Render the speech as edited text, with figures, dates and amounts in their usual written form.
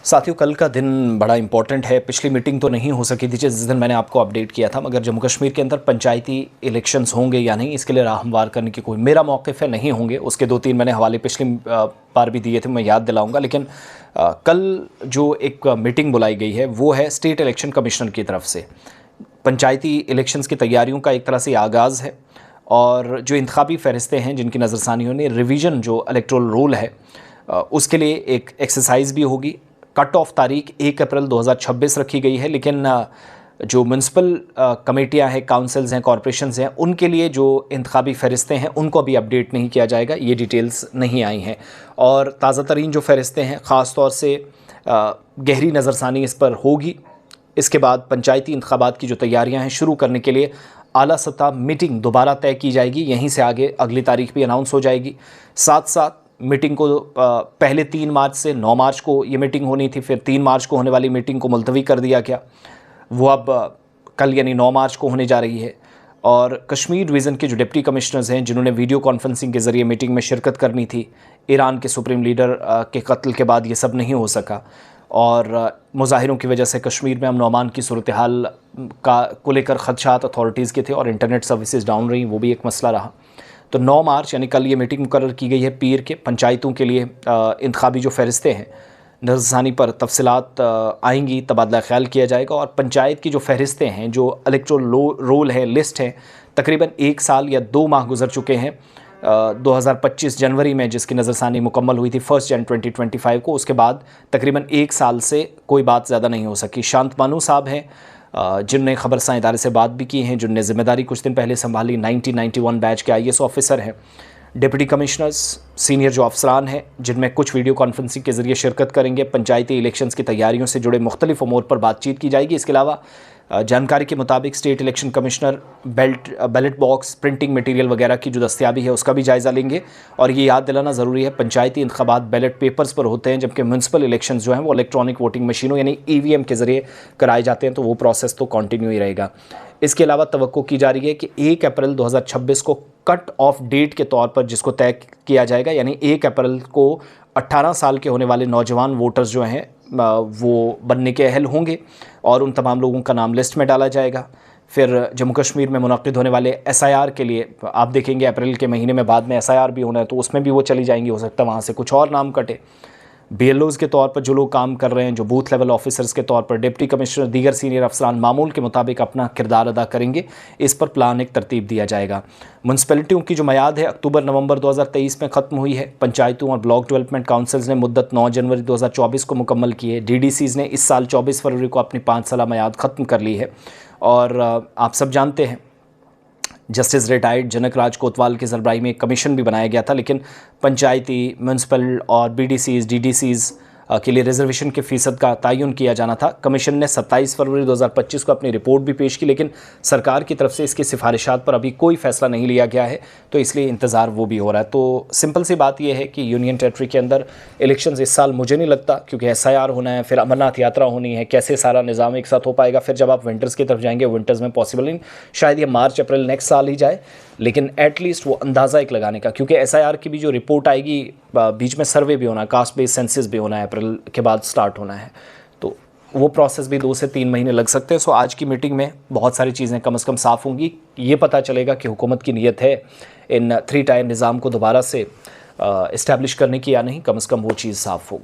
साथियों, कल का दिन बड़ा इंपॉर्टेंट है। पिछली मीटिंग तो नहीं हो सकी थी जिस दिन मैंने आपको अपडेट किया था, मगर जम्मू कश्मीर के अंदर पंचायती इलेक्शंस होंगे या नहीं, इसके लिए राह हमवार करने की कोई मेरा मौक़िफ़ है, नहीं होंगे। उसके 2-3 मैंने हवाले पिछली बार भी दिए थे, मैं याद दिलाऊंगा। लेकिन कल जो एक मीटिंग बुलाई गई है वो है स्टेट इलेक्शन कमिश्नर की तरफ से। पंचायती इलेक्शंस की तैयारियों का एक तरह से आगाज़ है और जो इंतखाबी फ़हरिस्तें हैं जिनकी नज़रसानियों ने रिवीजन जो इलेक्टोरल रोल है उसके लिए एक एक्सरसाइज भी होगी। कट ऑफ तारीख 1 अप्रैल 2026 रखी गई है, लेकिन जो म्यूनसिपल कमेटियां हैं, काउंसिल्स हैं, कॉरपोरेशंस हैं, उनके लिए जो इंतखाबी फ़हरिस्तें हैं उनको अभी अपडेट नहीं किया जाएगा। ये डिटेल्स नहीं आई हैं और ताज़ा तरीन जो फ़हरिस्तें हैं ख़ास तौर से गहरी नज़रसानी इस पर होगी। इसके बाद पंचायती इंतखाबात की जो तैयारियां हैं शुरू करने के लिए आला सतह मीटिंग दोबारा तय की जाएगी। यहीं से आगे अगली तारीख भी अनाउंस हो जाएगी। साथ साथ मीटिंग को पहले 3 मार्च से 9 मार्च को ये मीटिंग होनी थी, फिर 3 मार्च को होने वाली मीटिंग को मुलतवी कर दिया गया। वो अब कल यानी 9 मार्च को होने जा रही है। और कश्मीर डिवीज़न के जो डिप्टी कमिश्नर्स हैं जिन्होंने वीडियो कॉन्फ्रेंसिंग के ज़रिए मीटिंग में शिरकत करनी थी, ईरान के सुप्रीम लीडर के कत्ल के बाद ये सब नहीं हो सका और मुजाहिरों की वजह से कश्मीर में अमन अमान की सूरत हाल को लेकर खदशात अथॉरिटीज़ के थे और इंटरनेट सर्विसेज डाउन रही, वो भी एक मसला रहा। तो 9 मार्च यानी कल ये मीटिंग मुकर्रर की गई है पीर के। पंचायतों के लिए इंतखाबी जो फ़हरिस्तें हैं नज़रसानी पर तफसीलात आएंगी, तबादला ख्याल किया जाएगा और पंचायत की जो फ़हरिस्तें हैं, जो इलेक्टोरल रोल है, लिस्ट है, तकरीबन 1 साल या 2 माह गुजर चुके हैं। 2025 जनवरी में जिसकी नज़रसानी मुकम्मल हुई थी 1 जनवरी 2025 को, उसके बाद तकरीबन 1 साल से कोई बात ज़्यादा नहीं हो सकी। शांत मानू साहब हैं जिनने खबरसां इदारे से बात भी की हैं, जिनने ज़िम्मेदारी कुछ दिन पहले संभाली, 1991 बैच के IAS ऑफिसर हैं। डिप्टी कमिश्नर्स, सीनियर जो अफसरान हैं जिनमें कुछ वीडियो कॉन्फ्रेंसिंग के ज़रिए शिरकत करेंगे। पंचायती इलेक्शंस की तैयारियों से जुड़े मुख्तलिफ अमूर पर बातचीत की जाएगी। इसके अलावा जानकारी के मुताबिक state election commissioner ballot box, printing material वगैरह की जो दस्तियाबी है उसका भी जायज़ा लेंगे। और ये याद दिलाना ज़रूरी है, पंचायती इंतखाबात बैलेट पेपर्स पर होते हैं, जबकि म्यूनसिपल इलेक्शन जो हैं वो इलेक्ट्रॉनिक वोटिंग मशीनों यानी EVM के ज़रिए कराए जाते हैं, तो वो प्रोसेस तो कंटिन्यू ही रहेगा। इसके अलावा तवक्को की जा रही है कि 1 अप्रैल 2026 को कट ऑफ डेट के तौर पर जिसको तय किया जाएगा, यानी 1 अप्रैल को 18 साल के होने वाले नौजवान वोटर्स जो हैं वो बनने के अहल होंगे और उन तमाम लोगों का नाम लिस्ट में डाला जाएगा। फिर जम्मू कश्मीर में मुनक़िद होने वाले SIR के लिए आप देखेंगे अप्रैल के महीने में बाद में SIR भी होना है, तो उसमें भी वो चली जाएंगी। हो सकता है वहाँ से कुछ और नाम कटे। BLOs के तौर पर जो लोग काम कर रहे हैं, जो बूथ लेवल ऑफिसर्स के तौर पर, डिप्टी कमिश्नर, दीगर सीनियर अफसरान मामूल के मुताबिक अपना किरदार अदा करेंगे। इस पर प्लान एक तरतीब दिया जाएगा। म्यूनसिपैलिटियों की जो मियाद है अक्टूबर-नवंबर 2023 में ख़त्म हुई है। पंचायतों और ब्लॉक डेवलपमेंट काउंसिल्स ने मुद्दत 9 जनवरी 2024 को मुकम्मल की है। DDCs ने इस साल 24 फरवरी को अपनी 5 साला मियाद ख़त्म कर ली है। और आप सब जानते हैं जस्टिस रिटायर्ड जनक राज कोतवाल की सरबराही में एक कमीशन भी बनाया गया था, लेकिन पंचायती, म्यूनसिपल और BDCs, DDCs के लिए रिजर्वेशन के फ़ीसद का तयन किया जाना था। कमीशन ने 27 फरवरी 2025 को अपनी रिपोर्ट भी पेश की, लेकिन सरकार की तरफ से इसकी सिफारिशात पर अभी कोई फ़ैसला नहीं लिया गया है, तो इसलिए इंतज़ार वो भी हो रहा है। तो सिंपल सी बात यह है कि यूनियन टेरेटरी के अंदर इलेक्शंस इस साल मुझे नहीं लगता, क्योंकि SIR होना है, फिर अमरनाथ यात्रा होनी है, कैसे सारा निज़ाम एक साथ हो पाएगा। फिर जब आप विंटर्स की तरफ जाएंगे, विंटर्स में पॉसिबल नहीं, शायद ये मार्च अप्रैल नेक्स्ट साल ही जाए, लेकिन एटलीस्ट वो अंदाज़ा एक लगाने का, क्योंकि SIR की भी जो रिपोर्ट आएगी, बीच में सर्वे भी होना है, कास्ट बेस्ड सेंसस भी होना है, अप्रैल के बाद स्टार्ट होना है, तो वो प्रोसेस भी 2 से 3 महीने लग सकते हैं। सो आज की मीटिंग में बहुत सारी चीज़ें कम से कम साफ़ होंगी। ये पता चलेगा कि हुकूमत की नीयत है इन 3 टायर निज़ाम को दोबारा से इस्टेब्लिश करने की या नहीं, कम से कम वो चीज़ साफ़ होगी।